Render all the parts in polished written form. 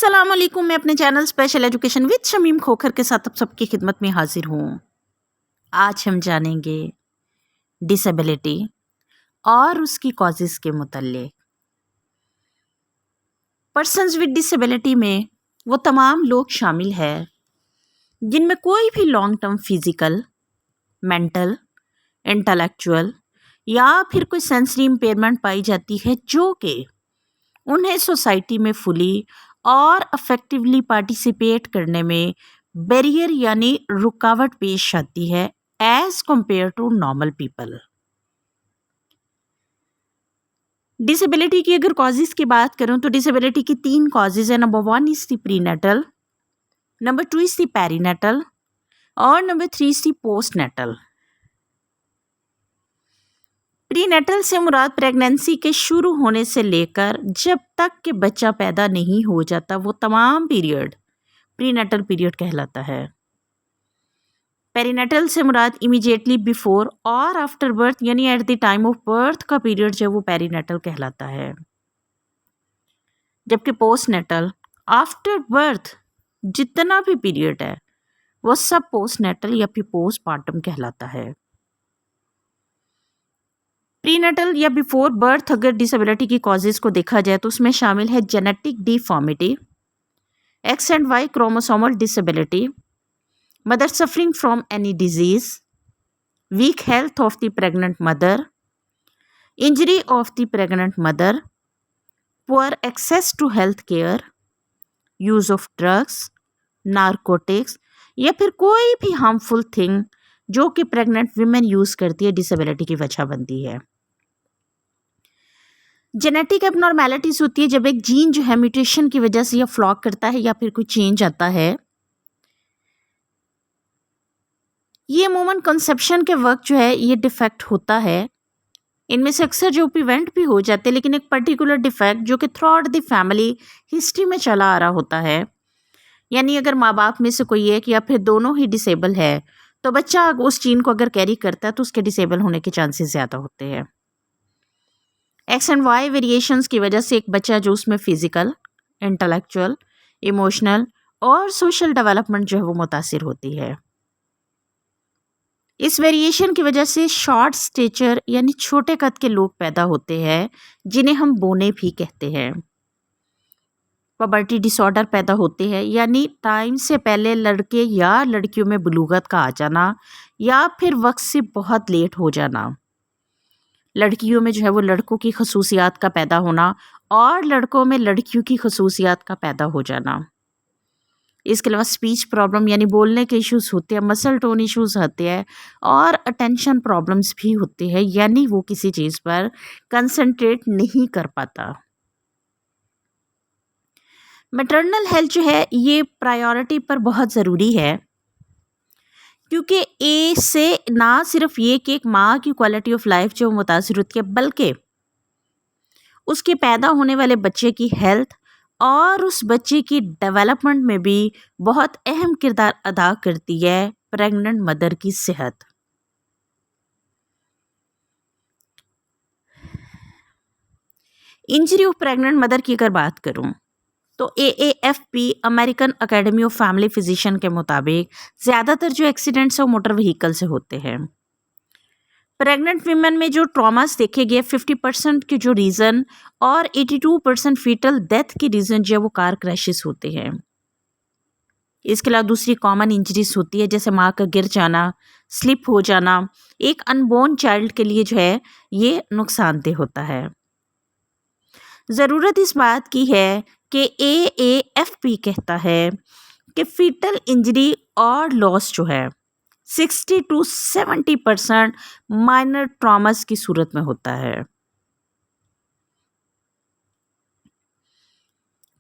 अस्सलाम वालेकुम। मैं अपने channel special education with Shamim Khokhar के साथ आप सबकी खिदमत में हाजिर हूँ। आज हम जानेंगे डिसेबिलिटी और उसकी कॉजेज़ के मुतल्लिक। पर्सन्स विद डिसेबिलिटी में वो तमाम लोग शामिल हैं जिनमें कोई भी long term physical, mental, intellectual या फिर कोई सेंसरी इम्पेयरमेंट पाई जाती है जो कि उन्हें सोसाइटी में फुली और अफेक्टिवली पार्टिसिपेट करने में बैरियर यानी रुकावट पेश आती है as compared to normal people. Disability की अगर कॉजेज़ की बात करूं तो डिसेबिलिटी की 3 कॉजेज़ है। Number 1 is the prenatal, number 2 is the perinatal और number 3 is the postnatal. Prenatal से मुराद प्रेगनेंसी के शुरू होने से लेकर जब तक कि बच्चा पैदा नहीं हो जाता वो तमाम पीरियड प्रीनेटल पीरियड कहलाता है। पेरीनेटल से मुराद इमीडिएटली बिफोर और आफ्टर बर्थ यानी eight the time of birth का पीरियड जो वो पेरीनेटल कहलाता है। जबकि पोस्टनेटल आफ्टर बर्थ जितना भी पीरियड है वो सब पोस्टनेटल या फिर पोस्टपार्टम कहलाता है। प्रीनेटल या बिफोर बर्थ अगर डिसेबिलिटी की कॉजेज़ को देखा जाए तो उसमें शामिल है genetic deformity, X and Y chromosomal disability, mother suffering from any disease, weak health of the pregnant mother, injury of the pregnant mother, poor access to health care, use of drugs, narcotics या फिर कोई भी harmful thing जो कि pregnant women use करती है disability की वजह बनती है। जेनेटिक एबनॉर्मेलिटीज होती है जब एक जीन जो है म्यूटेशन की वजह से या फ्लॉक करता है या फिर कोई चेंज आता है। ये अमूमन कंसेप्शन के वक्त जो है ये डिफेक्ट होता है। इनमें से अक्सर जो प्रिवेंट भी हो जाते हैं लेकिन एक पर्टिकुलर डिफेक्ट जो कि through out the family history में चला आ रहा होता है, यानी अगर माँ बाप में से कोई एक या फिर दोनों ही डिसेबल है तो बच्चा उस जीन को अगर कैरी करता है तो उसके डिसेबल होने के चांसेस ज़्यादा होते हैं। एक्स एंड वाई वेरिएशंस की वजह से एक बच्चा जो उसमें फिजिकल, इंटेलेक्चुअल, इमोशनल और सोशल डेवलपमेंट जो है वो मुतासिर होती है। इस वेरिएशन की वजह से शॉर्ट स्टेचर यानी छोटे कद के लोग पैदा होते हैं जिन्हें हम बोने भी कहते हैं। पबर्टी डिसऑर्डर पैदा होते हैं यानी टाइम से पहले लड़के या लड़कियों में बुलूगत का आ जाना या फिर वक्त से बहुत लेट हो जाना। लड़कियों में जो है वो लड़कों की खसूसियात का पैदा होना और लड़कों में लड़कियों की खसूसियात का पैदा हो जाना। इसके अलावा स्पीच प्रॉब्लम यानी बोलने के इश्यूज होते हैं, मसल टोन इश्यूज होते हैं और अटेंशन प्रॉब्लम्स भी होते हैं यानी वो किसी चीज़ पर कंसंट्रेट नहीं कर पाता। मैटरनल हेल्थ जो है ये प्रायोरिटी पर बहुत ज़रूरी है क्योंकि ए से ना सिर्फ ये कि एक माँ की क्वालिटी ऑफ लाइफ जो मुतासिर होती है बल्कि उसके पैदा होने वाले बच्चे की हेल्थ और उस बच्चे की डेवलपमेंट में भी बहुत अहम किरदार अदा करती है प्रेग्नेंट मदर की सेहत। इंजरी ऑफ प्रेग्नेंट मदर की अगर बात करूं तो AAFP American academy of family physician के मुताबिक ज़्यादातर जो एक्सीडेंट्स हैं वो मोटर व्हीकल से होते हैं। प्रेग्नेंट वीमेन में जो ट्रॉमास देखे गए 50% के जो रीज़न और 82% फीटल डेथ के रीज़न जो है वो कार क्रैशेस होते हैं। इसके अलावा दूसरी कॉमन इंजरीज होती है जैसे माँ का गिर जाना, स्लिप हो जाना, एक अनबोर्न चाइल्ड के लिए जो है ये नुकसानदेह होता है। ज़रूरत इस बात की है कि AAFP कहता है कि फीटल इंजरी और लॉस जो है 60 to 70% माइनर ट्रॉमास की सूरत में होता है।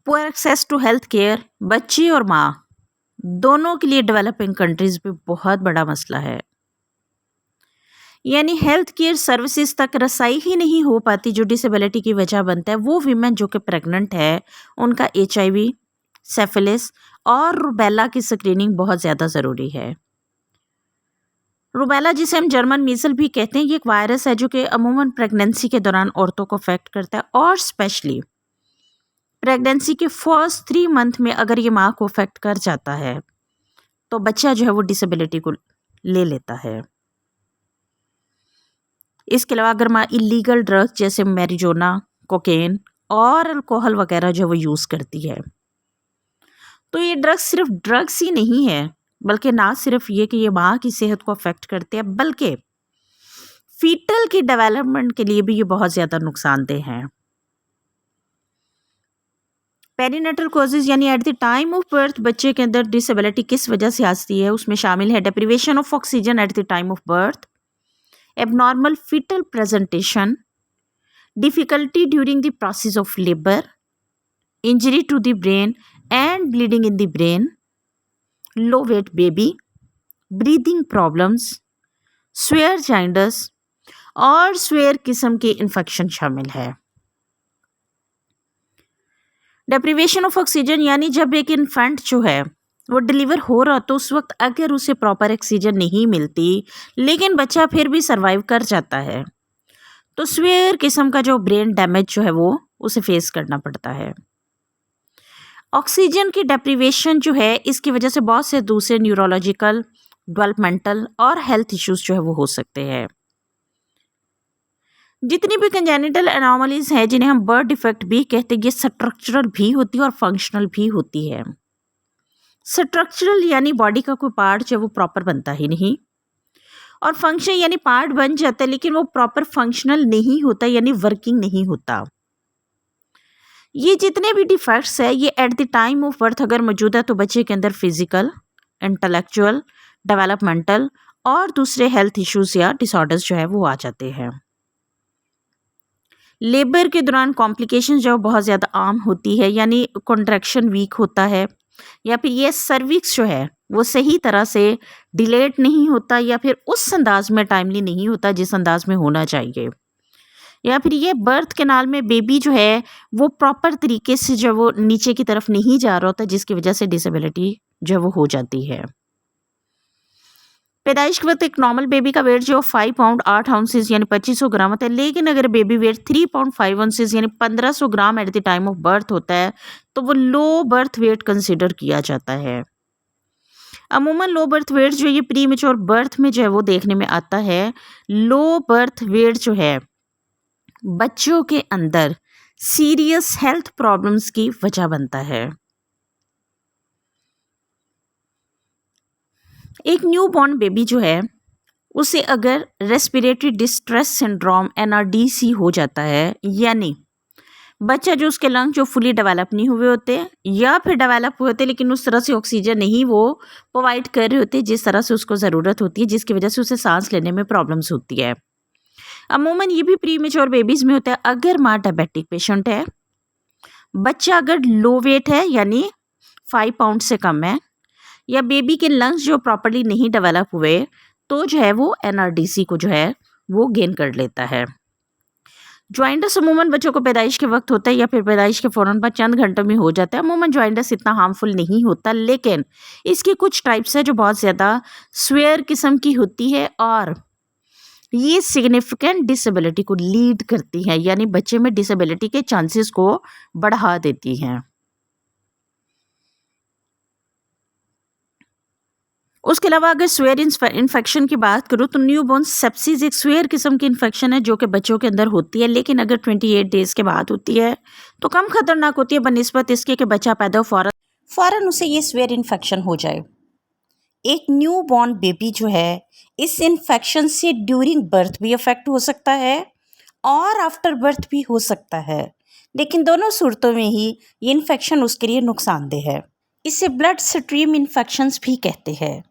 Poor access to health care बच्चे और माँ दोनों के लिए डेवलपिंग कंट्रीज में बहुत बड़ा मसला है, यानी हेल्थ केयर सर्विसेज तक रसाई ही नहीं हो पाती जो डिसेबिलिटी की वजह बनता है। वो वीमेन जो कि प्रेग्नेंट है उनका HIV, सेफिलिस और रुबेला की स्क्रीनिंग बहुत ज़्यादा ज़रूरी है। रुबेला जिसे हम जर्मन मीजल भी कहते हैं ये एक वायरस है जो कि अमूमन प्रेगनेंसी के दौरान औरतों को अफेक्ट करता है और स्पेशली प्रेगनेंसी के फर्स्ट 3 मंथ में अगर ये माँ को अफेक्ट कर जाता है तो बच्चा जो है वो डिसेबिलिटी को ले लेता है। इसके अलावा अगर माँ इलीगल ड्रग्स जैसे मैरिजुआना, कोकेन और अल्कोहल वगैरह जो वो यूज़ करती है, तो ये ड्रग्स सिर्फ ड्रग्स ही नहीं है, बल्कि ना सिर्फ ये कि ये माँ की सेहत को अफेक्ट करते हैं, बल्कि फीटल की डेवलपमेंट के लिए भी ये बहुत ज़्यादा नुकसानदेह हैं। पेरीनेटल कॉजेज यानी eight the time of birth बच्चे के अंदर डिसेबिलिटी किस वजह से आती है, उसमें शामिल है deprivation of oxygen at the time of birth, abnormal fetal presentation, difficulty during the process of labour, injury to the brain and bleeding in the brain, low weight baby, breathing problems, severe jaundice और severe किस्म के infection शामिल है। Deprivation of oxygen यानी जब एक infant जो है वो डिलीवर हो रहा तो उस वक्त अगर उसे प्रॉपर ऑक्सीजन नहीं मिलती लेकिन बच्चा फिर भी सरवाइव कर जाता है तो स्वेयर किस्म का जो ब्रेन डैमेज जो है वो उसे फेस करना पड़ता है। ऑक्सीजन की डेप्रिवेशन जो है इसकी वजह से बहुत से दूसरे न्यूरोलॉजिकल, डेवलपमेंटल और हेल्थ इश्यूज जो है वो हो सकते हैं। जितनी भी कंजेनिटल एनोमलीज हैं जिन्हें हम बर्थ डिफेक्ट भी कहते हैं, ये स्ट्रक्चरल भी होती है और फंक्शनल भी होती है। स्ट्रक्चरल यानी बॉडी का कोई पार्ट जो है वो प्रॉपर बनता ही नहीं, और फंक्शन यानी पार्ट बन जाता है लेकिन वो प्रॉपर फंक्शनल नहीं होता यानी वर्किंग नहीं होता। ये जितने भी डिफेक्ट्स है ये eight the time of birth अगर मौजूद है तो बच्चे के अंदर फिजिकल, इंटेलेक्चुअल, डेवलपमेंटल और दूसरे हेल्थ इश्यूज या डिसऑर्डर्स जो है वो आ जाते हैं। लेबर के दौरान कॉम्प्लिकेशन जो बहुत ज़्यादा आम होती है यानी कॉन्ट्रैक्शन वीक होता है, या फिर ये सर्विक्स जो है वो सही तरह से डिलेट नहीं होता या फिर उस अंदाज में टाइमली नहीं होता जिस अंदाज में होना चाहिए, या फिर ये बर्थ कैनाल में बेबी जो है वो प्रॉपर तरीके से जो वो नीचे की तरफ नहीं जा रहा होता जिसकी वजह से डिसेबिलिटी जो वो हो जाती है। पैदाइश के वक्त एक नॉर्मल बेबी का वेट जो 5 पाउंड 8 आउंसेस यानी 2500 ग्राम होता है, लेकिन अगर बेबी वेट 3 पाउंड 5 आउंसेस यानी 1500 gram at the time of birth होता है तो वो लो बर्थ वेट कंसिडर किया जाता है। अमूमन लो बर्थ वेट जो ये प्री मेच्योर बर्थ में जो है वो देखने में आता है। लो बर्थ वेट जो है बच्चों के अंदर सीरियस हेल्थ प्रॉब्लम्स की वजह बनता है। एक न्यू बॉर्न बेबी जो है उसे अगर रेस्पिरेटरी डिस्ट्रेस सिंड्रोम NRDC हो जाता है, यानी बच्चा जो उसके लंग जो फुली डेवलप नहीं हुए होते या फिर डेवलप हुए होते लेकिन उस तरह से ऑक्सीजन नहीं वो प्रोवाइड कर रहे होते जिस तरह से उसको ज़रूरत होती है, जिसकी वजह से उसे सांस लेने में प्रॉब्लम्स होती है। अमूमन ये भी प्री मेच्योर बेबीज़ में होता है। अगर माँ डायबिटिक पेशेंट है, बच्चा अगर लो वेट है यानी 5 पाउंड से कम है, या बेबी के लंग्स जो प्रॉपर्ली नहीं डेवलप हुए तो जो है वो NRDC को जो है वो गेन कर लेता है। जॉइंटस अमूमन बच्चों को पैदाइश के वक्त होता है या फिर पैदाइश के फ़ौरन बाद चंद घंटों में हो जाता है। अमूमन जॉइंटस इतना हार्मफुल नहीं होता, लेकिन इसकी कुछ टाइप्स है जो बहुत ज़्यादा स्वेयर किस्म की होती है और ये सिग्निफिकेंट डिसेबिलिटी को लीड करती है, यानी बच्चे में डिसेबिलिटी के चांसेस को बढ़ा देती हैं। उसके अलावा अगर स्वेयर इन्फेक्शन की बात करूँ तो न्यूबॉर्न सेप्सिस एक स्वेयर किस्म की इन्फेक्शन है जो कि बच्चों के अंदर होती है, लेकिन अगर 28 डेज़ के बाद होती है तो कम खतरनाक होती है बनिस्बत इसके कि बच्चा पैदा हो फ़ौरन उसे ये स्वेयर इन्फेक्शन हो जाए। एक न्यू बॉर्न बेबी जो है इस इन्फेक्शन से ड्यूरिंग बर्थ भी अफेक्ट हो सकता है और आफ्टर बर्थ भी हो सकता है, लेकिन दोनों सूरतों में ही ये इन्फेक्शन उसके लिए नुकसानदेह है। इसे ब्लड स्ट्रीम इन्फेक्शंस भी कहते हैं।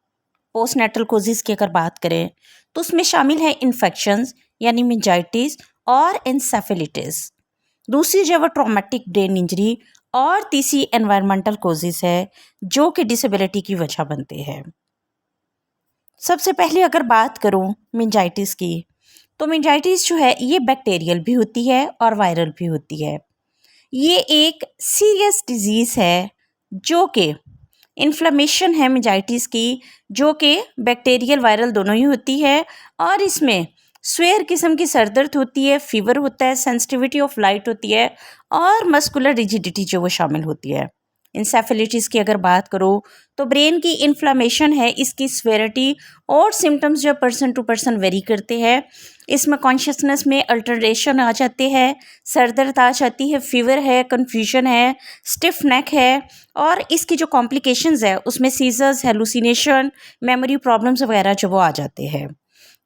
पोस्टनेटल कोजेस की अगर बात करें तो उसमें शामिल है इन्फेक्शंस यानी मेनिंजाइटिस और एन्सेफेलिटिस, दूसरी जो है वो ट्रॉमेटिक ब्रेन इंजरी, और तीसरी एनवायरमेंटल कोजेस है जो कि डिसेबिलिटी की वजह बनते हैं। सबसे पहले अगर बात करूं मेनिंजाइटिस की तो मेनिंजाइटिस जो है ये बैक्टीरियल भी होती है और वायरल भी होती है। ये एक सीरियस डिजीज़ है जो कि इन्फ्लेमेशन है मेनिंजाइटिस की, जो कि बैक्टीरियल वायरल दोनों ही होती है, और इसमें स्वेयर किस्म की सर दर्द होती है, फीवर होता है, सेंसिटिविटी ऑफ लाइट होती है और मस्कुलर रिजिडिटी जो वो शामिल होती है। इंसेफेलिटिस की अगर बात करो तो ब्रेन की इन्फ्लामेशन है, इसकी स्वेरिटी और सिम्टम्स जो पर्सन टू पर्सन वेरी करते हैं। इसमें कॉन्शियसनेस में अल्टरेशन आ जाते हैं, सर दर्द आ जाती है, फीवर है, कन्फ्यूजन है, स्टिफ नेक है और इसकी जो कॉम्प्लिकेशंस है उसमें सीजर्स, हेलुसिनेशन, मेमोरी प्रॉब्लम्स वगैरह जो वो आ जाते हैं।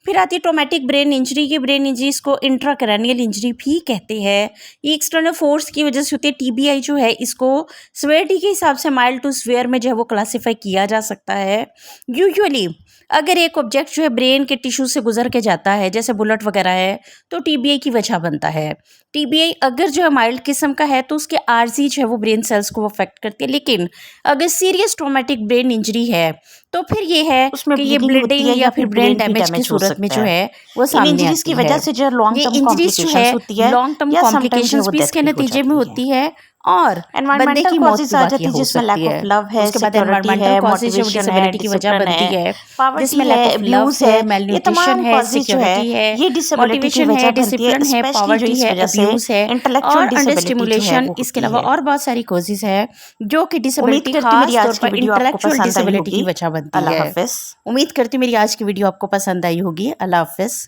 फिर आती है ट्रोमेटिक ब्रेन इंजरी। की ब्रेन इंजरी इसको इंट्राक्रैनियल इंजरी भी कहते हैं। ये एक्सटर्नल फोर्स की वजह से होती है। टीबीआई जो है इसको स्वेरिटी के हिसाब से माइल्ड टू स्वेयर में जो है वो क्लासीफाई किया जा सकता है। यूजुअली अगर एक ऑब्जेक्ट जो है ब्रेन के टिश्यू से गुजर के जाता है, जैसे बुलेट वगैरह है, तो टीबीआई की वजह बनता है। टीबीआई अगर जो है माइल्ड किस्म का है तो उसके आरजी जो है वो ब्रेन सेल्स को अफेक्ट करती है। लेकिन अगर सीरियस ट्रोमेटिक ब्रेन इंजरी है तो फिर ये है उसमें कि ये bleeding होती ब्लीडिंग है या फिर ब्रेन भी डैमेज की हो सूरत में सकता जो है। है वो इन सामने इंजरीज की आती वजह है। से जो लॉन्ग ये टर्म इंजरीज जो कॉम्प्लिकेशंस है होती है लॉन्ग टर्म या समटाइम्स कॉम्प्लिकेशंस भी इसके नतीजे में होती है और बंदे एनवायरमेंटल की मौत कॉजेज भी आ वाकई जाती है हो जिसमें लैक सकती ऑफ है। लव है, उसके बाद सिक्योरिटी एनवायरमेंटल है, कॉजेज जो मोटिवेशन है, डिसेबिलिटी की वजह डिसिप्लिन बनती है, है, पॉवर्टी जिसमें है, लैक ऑफ लव अब्यूज है, है। ये मेलन्यूट्रिशन तमाम है, कॉजेज जो है सिक्योरिटी है, ये डिसेबिलिटी की मोटिवेशन वजह है, बनती है, डिसिप्लिन है, स्पेशली जो पॉवर्टी इस है, वजह से अब्यूज है इंटेलेक्चुअल और अंडर डिसेबिलिटी जो है स्टिमुलेशन। वो इसके होती अलावा है। और बहुत सारी कॉजेज है जो कि उम्मीद डिसेबिलिटी करती हूँ मेरी खास तौर आज की पर वीडियो आपको इंटेलेक्चुअल पसंद आई डिसेबिलिटी की होगी। वजह बनती अल्लाह है। हाफिज। उम्मीद करती हूँ मेरी आज की वीडियो आपको पसंद आई होगी। अल्लाह हाफिज।